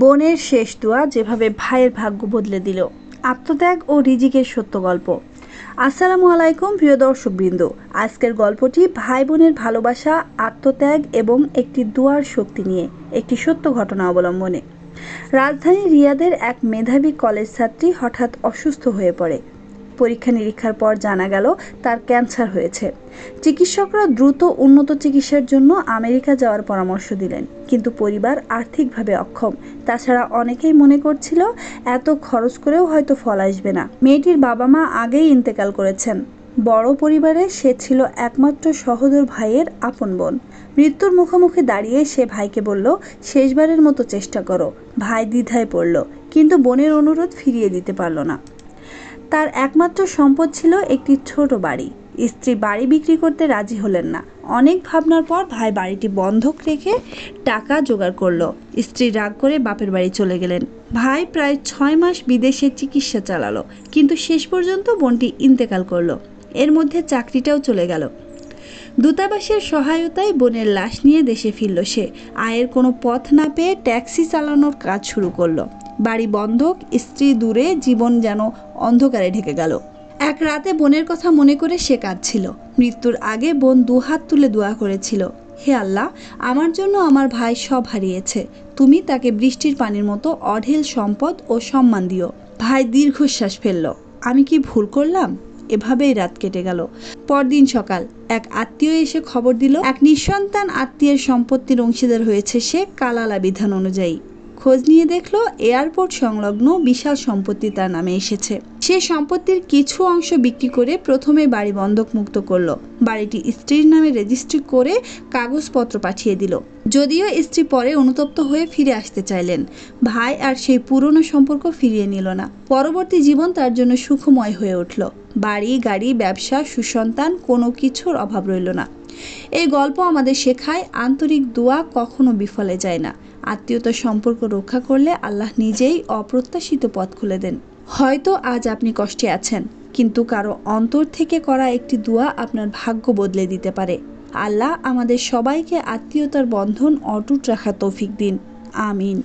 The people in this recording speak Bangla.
বোনের শেষ দোয়া যেভাবে ভাইয়ের ভাগ্য বদলে দিল। আত্মত্যাগ ও রিজিকের সত্য গল্প। আসসালামু আলাইকুম প্রিয় দর্শকবৃন্দ, আজকের গল্পটি ভাই বোনের ভালোবাসা, আত্মত্যাগ এবং একটি দোয়ার শক্তি নিয়ে একটি সত্য ঘটনা অবলম্বনে। রাজধানী রিয়াদের এক মেধাবী কলেজ ছাত্রী হঠাৎ অসুস্থ হয়ে পড়ে। পরীক্ষা নিরীক্ষার পর জানা গেল তার ক্যান্সার হয়েছে। চিকিৎসকরা দ্রুত উন্নত চিকিৎসার জন্য আমেরিকা যাওয়ার পরামর্শ দিলেন, কিন্তু পরিবার আর্থিকভাবে অক্ষম। তাছাড়া অনেকেই মনে করছিল এত খরচ করেও হয়তো ফল আসবে না। মেয়েটির বাবা মা আগেই ইন্তেকাল করেছেন। বড় পরিবারে সে ছিল একমাত্র সহোদর ভাইয়ের আপন বোন। মৃত্যুর মুখোমুখি দাঁড়িয়ে সে ভাইকে বলল, শেষবারের মতো চেষ্টা করো। ভাই দ্বিধায় পড়ল, কিন্তু বোনের অনুরোধ ফিরিয়ে দিতে পারল না। তার একমাত্র সম্পদ ছিল একটি ছোট বাড়ি। স্ত্রী বাড়ি বিক্রি করতে রাজি হলেন না। অনেক ভাবনার পর ভাই বাড়িটি বন্ধক রেখে টাকা জোগাড় করলো। স্ত্রী রাগ করে বাপের বাড়ি চলে গেলেন। ভাই প্রায় 6 মাস বিদেশে চিকিৎসা চালালো, কিন্তু শেষ পর্যন্ত বোনটি ইন্তেকাল করলো। এর মধ্যে চাকরিটাও চলে গেল। দূতাবাসের সহায়তায় বোনের লাশ নিয়ে দেশে ফিরল সে। আয়ের কোনো পথ না পেয়ে ট্যাক্সি চালানোর কাজ শুরু করলো। বাড়ি বন্ধক, স্ত্রী দূরে, জীবন যেন অন্ধকারে ঢেকে গেল। এক রাতে বোনের কথা মনে করে সে কাঁদছিল। মৃত্যুর আগে বোন দুহাত তুলে দোয়া করেছিল, হে আল্লাহ, আমার জন্য আমার ভাই সব হারিয়েছে, তুমি তাকে বৃষ্টির পানির মতো অঢেল সম্পদ ও সম্মান দিও। ভাই দীর্ঘশ্বাস ফেলল, আমি কি ভুল করলাম? এভাবেই রাত কেটে গেল। পরদিন সকাল এক আত্মীয় এসে খবর দিল, এক নিঃসন্তান আত্মীয়ের সম্পত্তির অংশীদার হয়েছে সে কালালা বিধান অনুযায়ী। খোঁজ নিয়ে দেখলো এয়ারপোর্ট সংলগ্ন বিশাল সম্পত্তি তার নামে এসেছে। সে সম্পত্তির কিছু অংশ বিক্রি করে প্রথমে বাড়ি বন্ধক মুক্ত করলো। বাড়িটি স্ত্রীর নামে রেজিস্ট্রি করে কাগজপত্র পাঠিয়ে দিল। যদিও স্ত্রী পরে অনুতপ্ত হয়ে ফিরে আসতে চাইলেন, ভাই আর সেই পুরনো সম্পর্ক ফিরিয়ে নিল না। পরবর্তী জীবন তার জন্য সুখময় হয়ে উঠল। বাড়ি, গাড়ি, ব্যবসা, সুসন্তান, কোনো কিছুর অভাব রইল না। এই গল্প আমাদের শেখায়, আন্তরিক দোয়া কখনো বিফলে যায় না। আত্মীয়তার সম্পর্ক রক্ষা করলে আল্লাহ নিজেই অপ্রত্যাশিত পথ খুলে দেন। হয়তো আজ আপনি কষ্টে আছেন, কিন্তু কারো অন্তর থেকে করা একটি দোয়া আপনার ভাগ্য বদলে দিতে পারে। আল্লাহ আমাদের সবাইকে আত্মীয়তার বন্ধন অটুট রাখার তৌফিক দিন। আমিন।